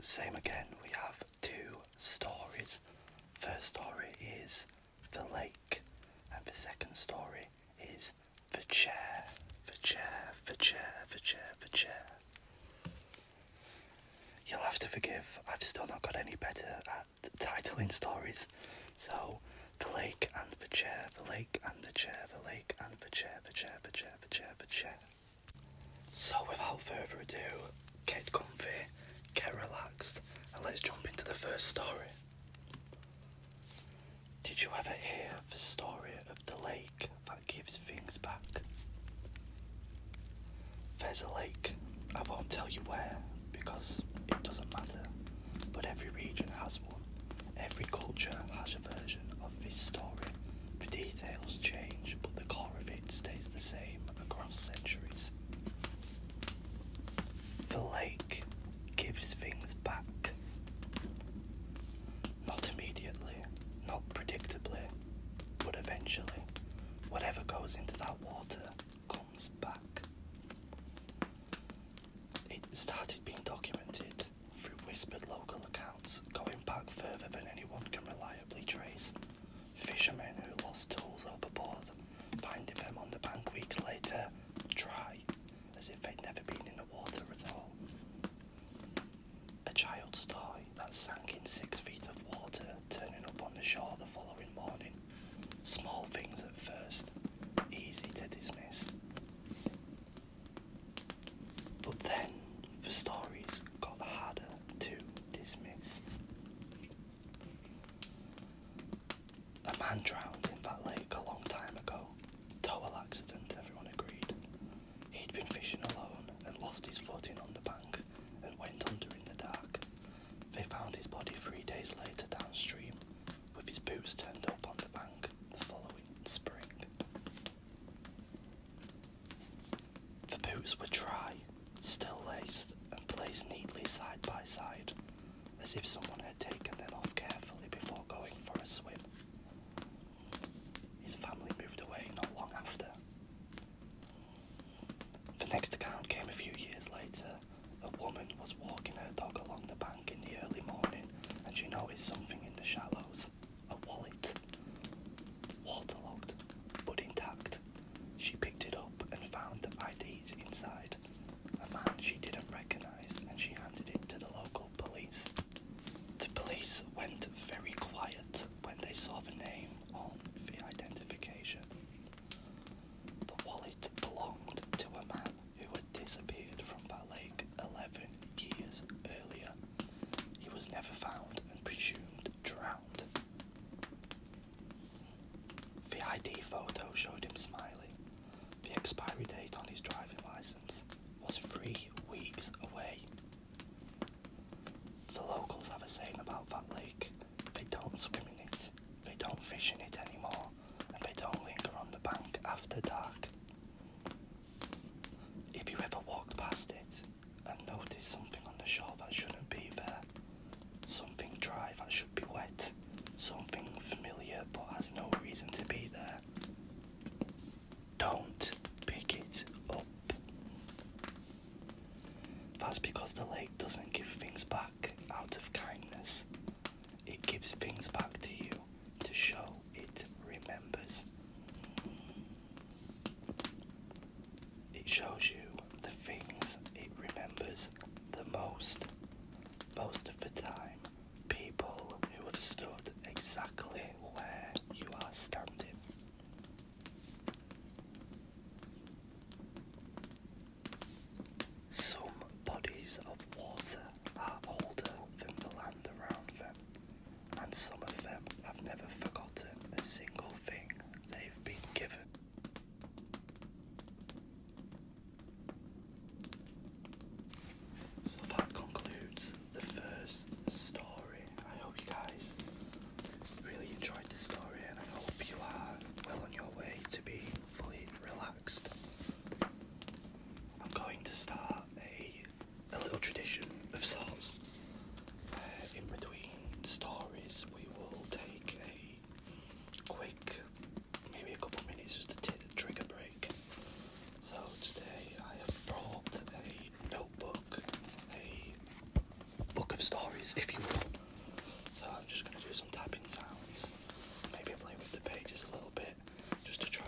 Same again, we have two stories. First story is the lake, and the second story is the chair. The chair, the chair, the chair, the chair. You'll have to forgive, I've still not got any better at titling stories. So, the lake and the chair, the lake and the chair, the lake and the chair, the chair, the chair, the chair, the chair. So without further ado, get comfy, get relaxed, and let's jump into the first story. Did you ever hear the story of the lake that gives things back? There's a lake, I won't tell you where, because it doesn't matter, but every region has one. Every culture has a version of this story. The details change, but the core of it stays the same across centuries. The lake gives things back. Not immediately, not predictably, but eventually, whatever goes into that water comes back. It started being documented through whispered local accounts going back further than anyone can reliably trace. Fishermen who lost tools overboard, finding them on the bank weeks later, dry, as if they'd never been in the water at all. A child's toy that sank in 6 feet of water, turning up on the shore the following morning. Small things at first, easy to dismiss. But then, the stories got harder to dismiss. A man drowned in that lake a long time ago. Total accident, everyone agreed. He'd been fishing alone and lost his footing on the bank and went under in the dark. They found his body 3 days later downstream, with his boots turned up on the bank the following spring. The boots were dry, still laced, and placed neatly side by side, as if someone had taken them off carefully before going for a swim. His family moved away not long after. The next account came a few years later. A woman was walking her dog along the bank in the early morning, and she noticed something in the shallows. A wallet. Waterlogged, but intact. She picked it up and found the IDs inside. A man she didn't recognise, and she handed it to the local police. The police went very quiet when they saw the name on the identification. The wallet belonged to a man who had disappeared from that lake 11 years earlier. He was never found and presumed drowned. The ID photo showed him smiling. The expiry date on his driving licence was 3 weeks away. The locals have a saying about that lake. They don't swim in it, they don't fish in it anymore, and they don't linger on the bank after dark. If you ever walked past it and noticed something on the shore that shouldn't be there, something dry that should be wet, something familiar but has no reason to be there, don't pick it up. That's because the lake doesn't give things back out of kindness. It gives things back to you to show it remembers. It shows you the things it remembers the most. Most of the time, people who have stood exactly where you are standing. Some bodies of water are older than the land around them, and some of them have never forgotten a single thing they've been given. pages, if you will. So I'm just going to do some tapping sounds, maybe play with the pages a little bit, just to try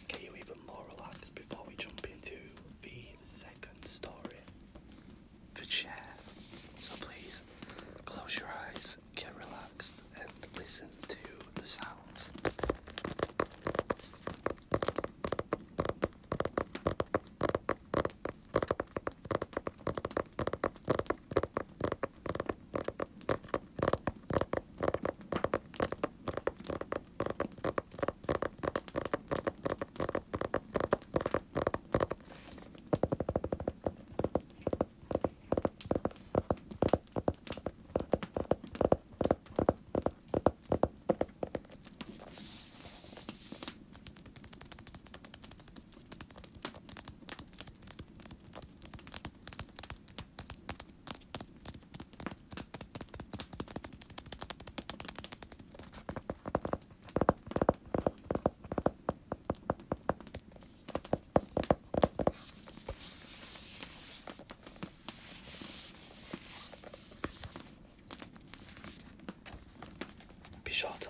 get you even more relaxed before we jump into the second story for share. So please close your eyes, get relaxed, and listen to the sounds. Be sure to